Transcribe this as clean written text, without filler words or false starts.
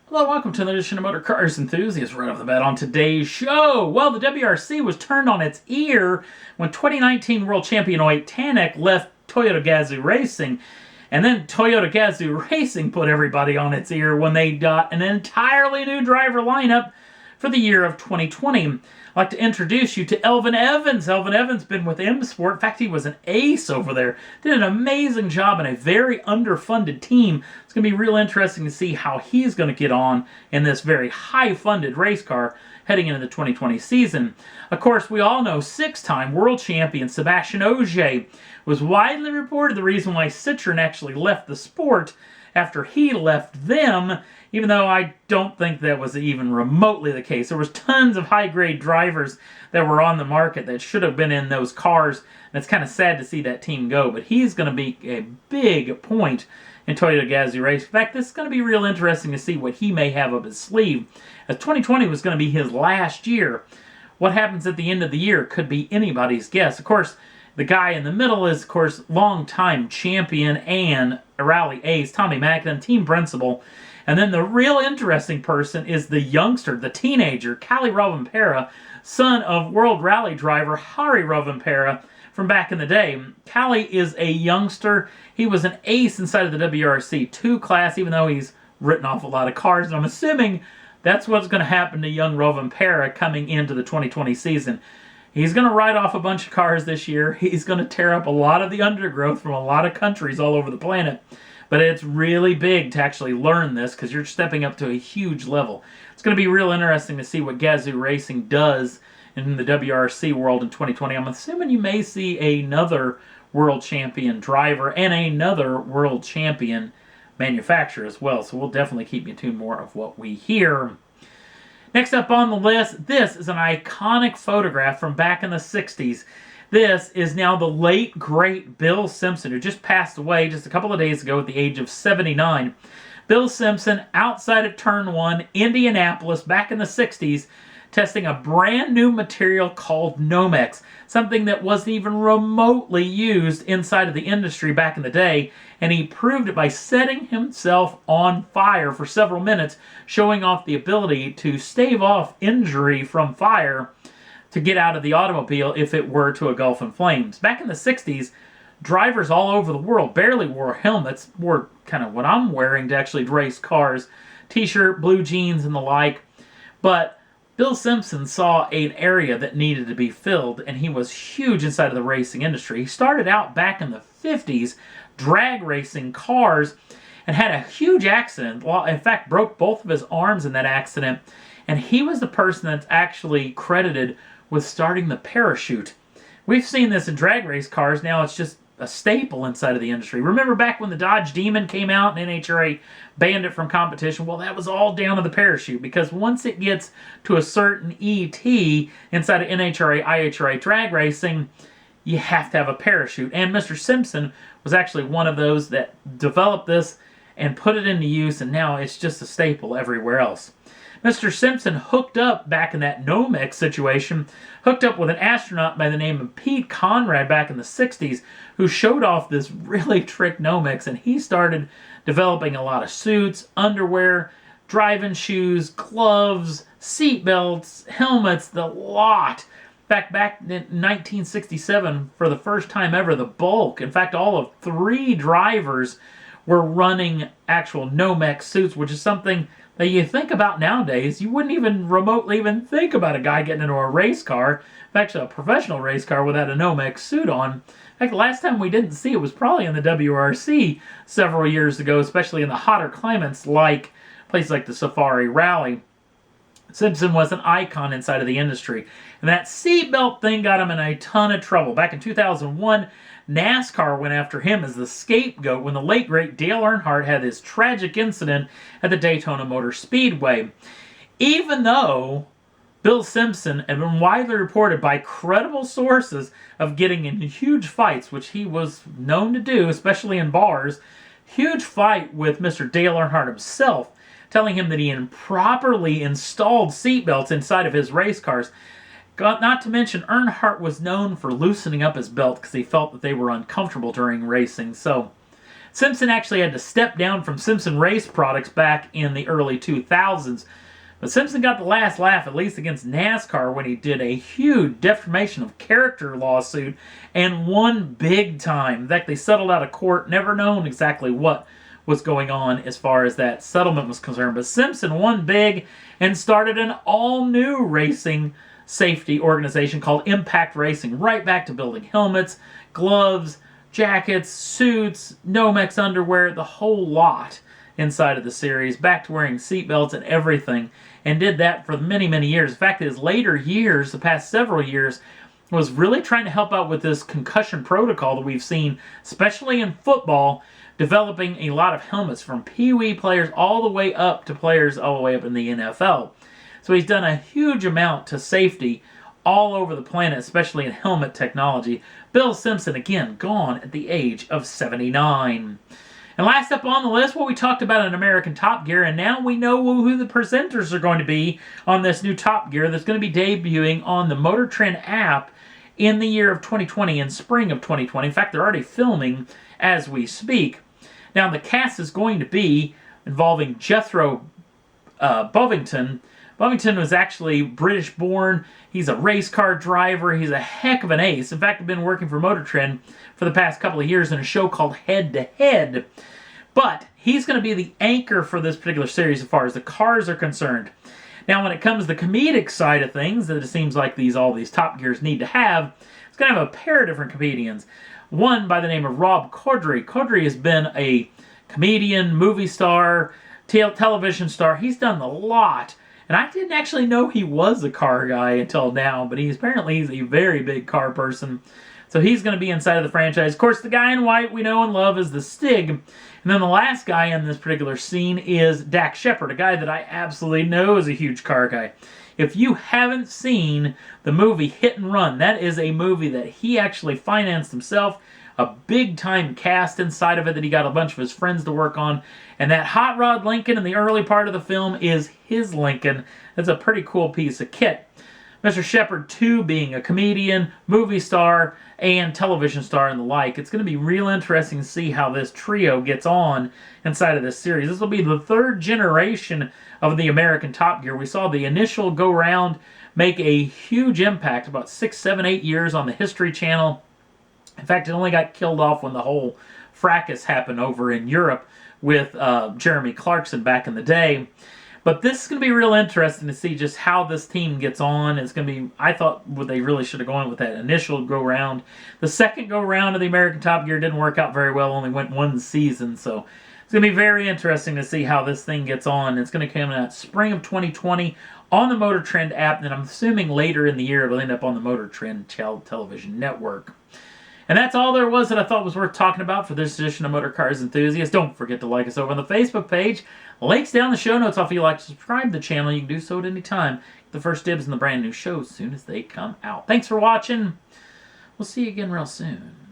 Hello, welcome to another edition of Motor Cars Enthusiasts. Right off the bat on today's show, well, the WRC was turned on its ear when 2019 World Champion Oit Tanek left Toyota Gazoo Racing, and then Toyota Gazoo Racing put everybody on its ear when they got an entirely new driver lineup for the year of 2020. I'd like to introduce you to Elvin Evans. Elvin Evans been with M Sport. In fact, he was an ace over there. Did an amazing job in a very underfunded team. It's going to be real interesting to see how he's going to get on in this very high-funded race car heading into the 2020 season. Of course, we all know six-time world champion Sebastian Ogier was widely reported the reason why Citroën actually left the sport after he left them, even though I don't think that was even remotely the case. There was tons of high-grade drivers that were on the market that should have been in those cars, and it's kind of sad to see that team go, but he's going to be a big point in Toyota Gazoo Race. In fact, this is going to be real interesting to see what he may have up his sleeve, as 2020 was going to be his last year. What happens at the end of the year could be anybody's guess. Of course, the guy in the middle is, of course, longtime champion and a rally ace, Tommy Macklin, team principal. And then the real interesting person is the youngster, the teenager, Kalle Rovanperä, son of world rally driver Harry Rovanperä from back in the day. Kalle is a youngster. He was an ace inside of the WRC 2 class, even though he's written off a lot of cars. And I'm assuming that's what's going to happen to young Rovanperä coming into the 2020 season. He's going to ride off a bunch of cars this year. He's going to tear up a lot of the undergrowth from a lot of countries all over the planet. But it's really big to actually learn this because you're stepping up to a huge level. It's going to be real interesting to see what Gazoo Racing does in the WRC world in 2020. I'm assuming you may see another world champion driver and another world champion manufacturer as well. So we'll definitely keep you tuned more of what we hear. Next up on the list, this is an iconic photograph from back in the 60s. This is now the late, great Bill Simpson, who just passed away just a couple of days ago at the age of 79. Bill Simpson, outside of Turn 1, Indianapolis, back in the 60s, testing a brand new material called Nomex, something that wasn't even remotely used inside of the industry back in the day, and he proved it by setting himself on fire for several minutes, showing off the ability to stave off injury from fire to get out of the automobile if it were to engulf in flames. Back in the 60s, drivers all over the world barely wore helmets, wore kind of what I'm wearing to actually race cars, t-shirt, blue jeans, and the like. But Bill Simpson saw an area that needed to be filled, and he was huge inside of the racing industry. He started out back in the 50s drag racing cars and had a huge accident. Well, in fact, broke both of his arms in that accident, and he was the person that's actually credited with starting the parachute. We've seen this in drag race cars. Now it's just a staple inside of the industry. Remember back when the Dodge Demon came out and NHRA banned it from competition? Well, that was all down to the parachute, because once it gets to a certain ET inside of NHRA, IHRA drag racing, you have to have a parachute. And Mr. Simpson was actually one of those that developed this and put it into use, and now it's just a staple everywhere else. Mr. Simpson hooked up back in that Nomex situation, hooked up with an astronaut by the name of Pete Conrad back in the 60s, who showed off this really trick Nomex, and he started developing a lot of suits, underwear, driving shoes, gloves, seat belts, helmets, the lot. Back in 1967, for the first time ever, the bulk, in fact, all of 3 drivers were running actual Nomex suits, which is something that you think about nowadays. You wouldn't even remotely even think about a guy getting into a race car, actually a professional race car, without a Nomex suit on. In fact, the last time we didn't see it was probably in the WRC several years ago, especially in the hotter climates like places like the Safari Rally. Simpson was an icon inside of the industry, and that seatbelt thing got him in a ton of trouble. Back in 2001, NASCAR went after him as the scapegoat when the late great Dale Earnhardt had his tragic incident at the Daytona Motor Speedway. Even though Bill Simpson had been widely reported by credible sources of getting in huge fights, which he was known to do, especially in bars, huge fight with Mr. Dale Earnhardt himself, telling him that he improperly installed seatbelts inside of his race cars. Not to mention, Earnhardt was known for loosening up his belt because he felt that they were uncomfortable during racing. So Simpson actually had to step down from Simpson race products back in the early 2000s. But Simpson got the last laugh, at least against NASCAR, when he did a huge defamation of character lawsuit and won big time. In fact, they settled out of court, never known exactly what was going on as far as that settlement was concerned. But Simpson won big and started an all-new racing safety organization called Impact Racing, right back to building helmets, gloves, jackets, suits, Nomex underwear, the whole lot inside of the series, back to wearing seatbelts and everything, and did that for many, many years. In fact, his later years, the past several years, was really trying to help out with this concussion protocol that we've seen, especially in football, developing a lot of helmets from Pee-wee players all the way up to players all the way up in the NFL. So he's done a huge amount to safety all over the planet, especially in helmet technology. Bill Simpson, again, gone at the age of 79. And last up on the list, well, we talked about an American Top Gear, and now we know who the presenters are going to be on this new Top Gear that's going to be debuting on the Motor Trend app in the year of 2020, in spring of 2020. In fact, they're already filming as we speak. Now, the cast is going to be involving Jethro Bovington. Bovington was actually British-born. He's a race car driver. He's a heck of an ace. In fact, I've been working for Motor Trend for the past couple of years in a show called Head to Head. But he's going to be the anchor for this particular series as far as the cars are concerned. Now, when it comes to the comedic side of things, that it seems like all these Top Gears need to have, it's going to have a pair of different comedians. One by the name of Rob Corddry. Corddry has been a comedian, movie star, television star. He's done a lot. And I didn't actually know he was a car guy until now, but apparently he's a very big car person. So he's going to be inside of the franchise. Of course, the guy in white we know and love is the Stig. And then the last guy in this particular scene is Dax Shepard, a guy that I absolutely know is a huge car guy. If you haven't seen the movie Hit and Run, that is a movie that he actually financed himself. A big-time cast inside of it that he got a bunch of his friends to work on. And that Hot Rod Lincoln in the early part of the film is his Lincoln. That's a pretty cool piece of kit. Mr. Shepard, too, being a comedian, movie star, and television star and the like. It's going to be real interesting to see how this trio gets on inside of this series. This will be the third generation of the American Top Gear. We saw the initial go-round make a huge impact, about 6, 7, 8 years on the History Channel. In fact, it only got killed off when the whole fracas happened over in Europe with Jeremy Clarkson back in the day. But this is going to be real interesting to see just how this team gets on. It's going to be, I thought they really should have gone with that initial go-round. The second go-round of the American Top Gear didn't work out very well, only went one season. So it's going to be very interesting to see how this thing gets on. It's going to come out spring of 2020 on the Motor Trend app, and I'm assuming later in the year it'll end up on the Motor Trend television network. And that's all there was that I thought was worth talking about for this edition of Motor Cars Enthusiasts. Don't forget to like us over on the Facebook page. Links down in the show notes. If you'd like to subscribe to the channel, you can do so at any time. The first dibs in the brand new shows as soon as they come out. Thanks for watching. We'll see you again real soon.